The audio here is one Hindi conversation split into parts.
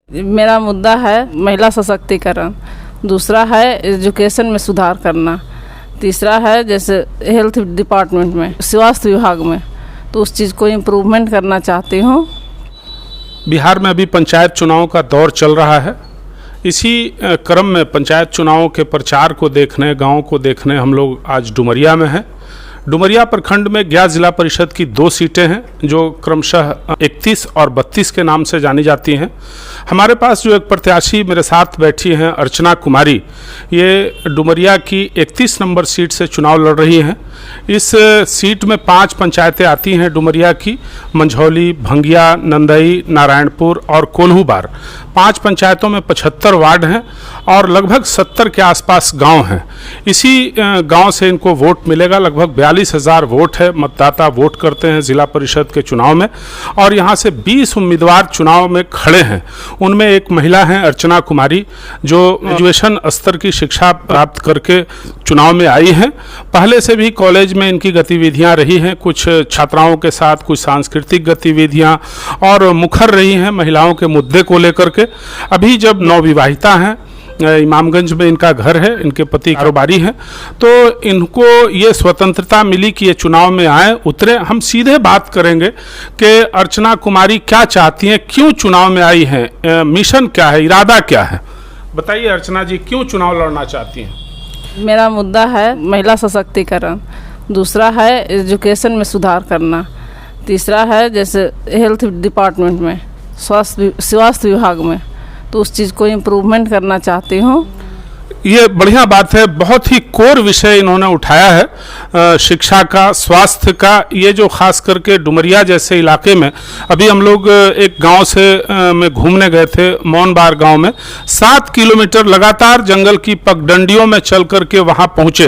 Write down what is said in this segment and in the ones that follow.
मेरा मुद्दा है महिला सशक्तिकरण, दूसरा है एजुकेशन में सुधार करना, तीसरा है जैसे हेल्थ डिपार्टमेंट में, स्वास्थ्य विभाग में, तो उस चीज़ को इम्प्रूवमेंट करना चाहती हूँ। बिहार में अभी पंचायत चुनाव का दौर चल रहा है। इसी क्रम में पंचायत चुनावों के प्रचार को देखने, गाँव को देखने हम लोग आज डुमरिया में हैं। डुमरिया प्रखंड में गया जिला परिषद की 2 सीटें हैं जो क्रमशः 31 और 32 के नाम से जानी जाती हैं। हमारे पास जो एक प्रत्याशी मेरे साथ बैठी हैं अर्चना कुमारी, ये डुमरिया की 31 नंबर सीट से चुनाव लड़ रही हैं। इस सीट में 5 पंचायतें आती हैं डुमरिया की, मंझौली, भंगिया, नंदई, नारायणपुर और कोल्हूबार। 5 पंचायतों में 75 वार्ड हैं और लगभग 70 के आसपास गांव हैं। इसी गांव से इनको वोट मिलेगा। लगभग 42,000 वोट है, मतदाता वोट करते हैं जिला परिषद के चुनाव में और यहाँ से 20 उम्मीदवार चुनाव में खड़े हैं। उनमें एक महिला हैं अर्चना कुमारी जो ग्रेजुएशन स्तर की शिक्षा प्राप्त करके चुनाव में आई हैं। पहले से भी कॉलेज में इनकी गतिविधियां रही हैं, कुछ छात्राओं के साथ कुछ सांस्कृतिक गतिविधियां और मुखर रही हैं महिलाओं के मुद्दे को लेकर के। अभी जब नवविवाहिता हैं, इमामगंज में इनका घर है, इनके पति कारोबारी हैं, तो इनको ये स्वतंत्रता मिली कि ये चुनाव में आए, उतरे। हम सीधे बात करेंगे कि अर्चना कुमारी क्या चाहती हैं, क्यों चुनाव में आई हैं, मिशन क्या है, इरादा क्या है। बताइए अर्चना जी, क्यों चुनाव लड़ना चाहती हैं? मेरा मुद्दा है महिला सशक्तिकरण, दूसरा है एजुकेशन में सुधार करना, तीसरा है जैसे हेल्थ डिपार्टमेंट में, स्वास्थ्य विभाग में, तो उस चीज़ को इम्प्रूवमेंट करना चाहती हूँ। ये बढ़िया बात है, बहुत ही कोर विषय इन्होंने उठाया है, शिक्षा का, स्वास्थ्य का। ये जो खास करके डुमरिया जैसे इलाके में, अभी हम लोग एक गांव से में घूमने गए थे, मौनबार गांव में, 7 किलोमीटर लगातार जंगल की पगडंडियों में चल करके वहां पहुंचे।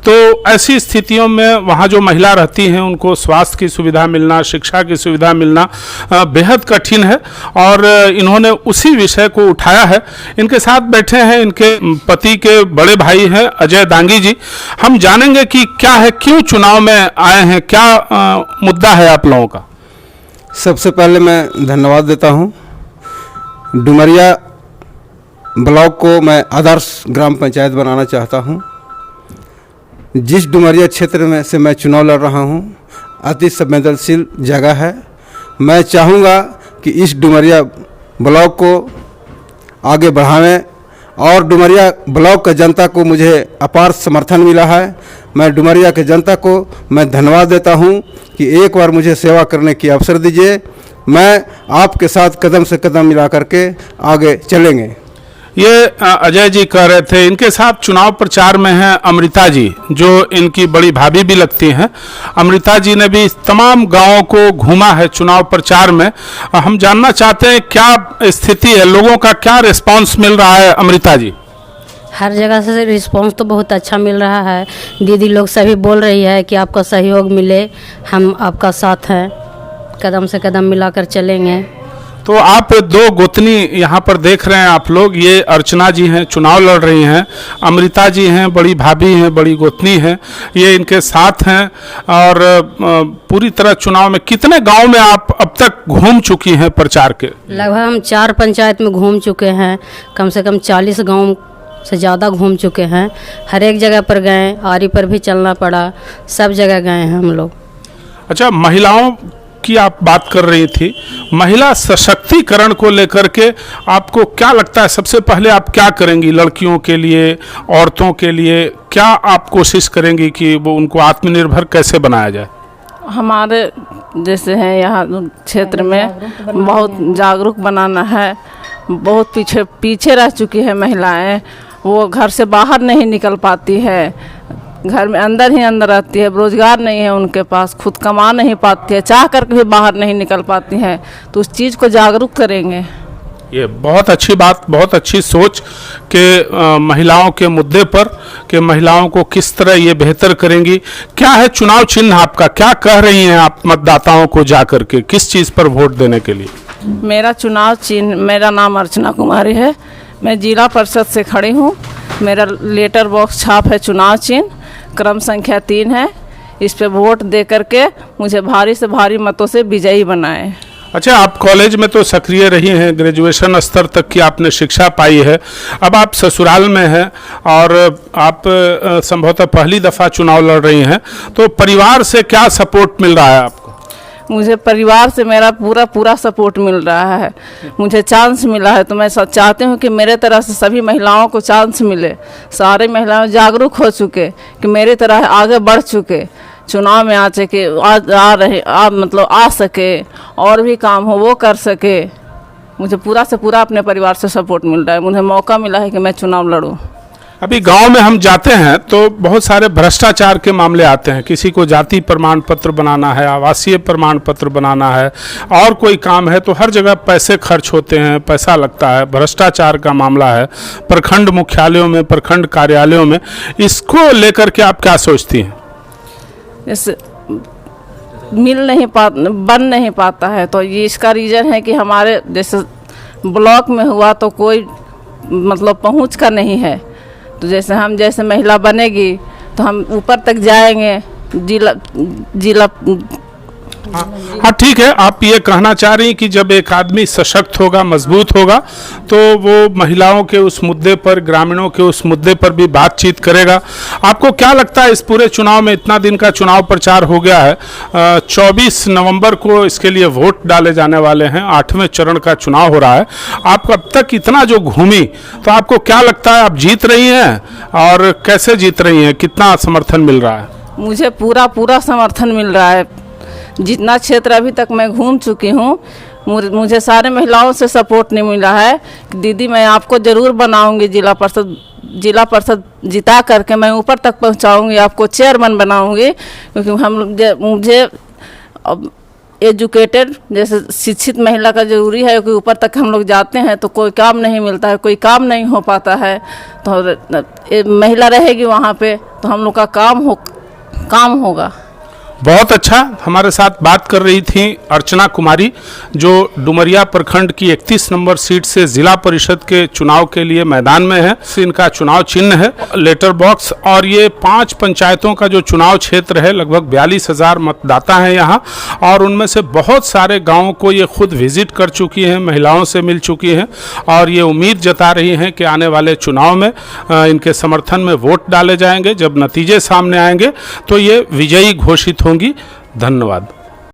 तो ऐसी स्थितियों में वहां जो महिला रहती हैं उनको स्वास्थ्य की सुविधा मिलना, शिक्षा की सुविधा मिलना बेहद कठिन है और इन्होंने उसी विषय को उठाया है। इनके साथ बैठे हैं इनके पति के बड़े भाई हैं अजय दांगी जी। हम जानेंगे कि क्या है, क्यों चुनाव में आए हैं, क्या मुद्दा है आप लोगों का। सबसे पहले मैं धन्यवाद देता हूं। डुमरिया ब्लॉक को मैं आदर्श ग्राम पंचायत बनाना चाहता हूं। जिस डुमरिया क्षेत्र में से मैं चुनाव लड़ रहा हूं, अति संवेदनशील जगह है। मैं चाहूँगा कि इस डुमरिया ब्लॉक को आगे बढ़ावें और डुमरिया ब्लॉक के जनता को मुझे अपार समर्थन मिला है। मैं डुमरिया के जनता को मैं धन्यवाद देता हूं कि एक बार मुझे सेवा करने की अवसर दीजिए। मैं आपके साथ कदम से कदम मिला करके आगे चलेंगे। ये अजय जी कह रहे थे। इनके साथ चुनाव प्रचार में हैं अमृता जी, जो इनकी बड़ी भाभी भी लगती हैं। अमृता जी ने भी तमाम गांवों को घूमा है चुनाव प्रचार में। हम जानना चाहते हैं क्या स्थिति है, लोगों का क्या रिस्पांस मिल रहा है। अमृता जी, हर जगह से रिस्पांस तो बहुत अच्छा मिल रहा है। दीदी लोग सभी बोल रही है कि आपका सहयोग मिले, हम आपका साथ हैं, कदम से कदम मिलाकर चलेंगे। तो आप 2 गोतनी यहाँ पर देख रहे हैं आप लोग। ये अर्चना जी हैं, चुनाव लड़ रही हैं। अमृता जी हैं, बड़ी भाभी हैं, बड़ी गोतनी हैं, ये इनके साथ हैं। और पूरी तरह चुनाव में कितने गांव में आप अब तक घूम चुकी हैं प्रचार के? लगभग हम 4 पंचायत में घूम चुके हैं, कम से कम 40 गांव से ज़्यादा घूम चुके हैं। हर एक जगह पर गए, आरी पर भी चलना पड़ा, सब जगह गए हैं हम लोग। अच्छा, महिलाओं की आप बात कर रही थी, महिला सशक्तिकरण को लेकर के आपको क्या लगता है, सबसे पहले आप क्या करेंगी लड़कियों के लिए, औरतों के लिए? क्या आप कोशिश करेंगी कि वो उनको आत्मनिर्भर कैसे बनाया जाए? हमारे जैसे हैं यहाँ क्षेत्र में बहुत जागरूक बनाना है। बहुत पीछे रह चुकी है महिलाएं, वो घर से बाहर नहीं निकल पाती है, घर में अंदर ही अंदर रहती है, रोजगार नहीं है उनके पास, खुद कमा नहीं पाती है, चाह करके भी बाहर नहीं निकल पाती हैं। तो उस चीज़ को जागरूक करेंगे। ये बहुत अच्छी बात, बहुत अच्छी सोच के महिलाओं के मुद्दे पर कि महिलाओं को किस तरह ये बेहतर करेंगी। क्या है चुनाव चिन्ह आपका, क्या कह रही हैं आप मतदाताओं को जा करके, किस चीज़ पर वोट देने के लिए? मेरा चुनाव चिन्ह, मेरा नाम अर्चना कुमारी है, मैं जिला परिषद से खड़ी हूँ। मेरा लेटर बॉक्स छाप है चुनाव चिन्ह, क्रम संख्या 3 है। इस पे वोट दे करके मुझे भारी से भारी मतों से विजयी बनाएं। अच्छा, आप कॉलेज में तो सक्रिय रही हैं, ग्रेजुएशन स्तर तक की आपने शिक्षा पाई है। अब आप ससुराल में हैं और आप संभवतः पहली दफ़ा चुनाव लड़ रही हैं, तो परिवार से क्या सपोर्ट मिल रहा है आपको? मुझे परिवार से मेरा पूरा सपोर्ट मिल रहा है। मुझे चांस मिला है तो मैं चाहती हूँ कि मेरे तरह से सभी महिलाओं को चांस मिले। सारे महिलाएं जागरूक हो चुके कि मेरी तरह आगे बढ़ चुके, चुनाव में आ सके, मतलब आ सके, और भी काम हो वो कर सके। मुझे पूरा से पूरा अपने परिवार से सपोर्ट मिल रहा है। मुझे मौका मिला है कि मैं चुनाव लड़ूं। अभी गांव में हम जाते हैं तो बहुत सारे भ्रष्टाचार के मामले आते हैं। किसी को जाति प्रमाण पत्र बनाना है, आवासीय प्रमाण पत्र बनाना है, और कोई काम है, तो हर जगह पैसे खर्च होते हैं, पैसा लगता है। भ्रष्टाचार का मामला है प्रखंड मुख्यालयों में, प्रखंड कार्यालयों में। इसको लेकर के आप क्या सोचती हैं? जैसे बन नहीं पाता है, तो ये इसका रीज़न है कि हमारे जैसे ब्लॉक में हुआ तो कोई मतलब पहुंच का नहीं है। तो जैसे महिला बनेगी तो हम ऊपर तक जाएंगे, जिला। हाँ, ठीक है। आप ये कहना चाह रही हैं कि जब एक आदमी सशक्त होगा, मजबूत होगा, तो वो महिलाओं के उस मुद्दे पर, ग्रामीणों के उस मुद्दे पर भी बातचीत करेगा। आपको क्या लगता है इस पूरे चुनाव में, इतना दिन का चुनाव प्रचार हो गया है, 24 नवंबर को इसके लिए वोट डाले जाने वाले हैं, 8वें चरण का चुनाव हो रहा है। आप अब तक इतना जो घूमी, तो आपको क्या लगता है आप जीत रही हैं, और कैसे जीत रही हैं, कितना समर्थन मिल रहा है? मुझे पूरा समर्थन मिल रहा है। जितना क्षेत्र अभी तक मैं घूम चुकी हूँ, मुझे सारे महिलाओं से सपोर्ट नहीं मिला है कि दीदी मैं आपको ज़रूर बनाऊंगी जिला परिषद जिता करके मैं ऊपर तक पहुँचाऊंगी, आपको चेयरमैन बनाऊंगी। क्योंकि मुझे एजुकेटेड, जैसे शिक्षित महिला का ज़रूरी है कि ऊपर तक हम लोग जाते हैं तो कोई काम नहीं मिलता है, कोई काम नहीं हो पाता है। तो महिला रहेगी वहाँ पे तो हम लोग का काम होगा। बहुत अच्छा। हमारे साथ बात कर रही थी अर्चना कुमारी, जो डुमरिया प्रखंड की 31 नंबर सीट से जिला परिषद के चुनाव के लिए मैदान में है। इनका चुनाव चिन्ह है लेटर बॉक्स, और ये 5 पंचायतों का जो चुनाव क्षेत्र है, लगभग 42,000 मतदाता हैं यहाँ, और उनमें से बहुत सारे गाँवों को ये खुद विजिट कर चुकी हैं, महिलाओं से मिल चुकी हैं, और ये उम्मीद जता रही हैं कि आने वाले चुनाव में इनके समर्थन में वोट डाले जाएंगे। जब नतीजे सामने आएंगे तो ये विजयी घोषित होंगी। धन्यवाद।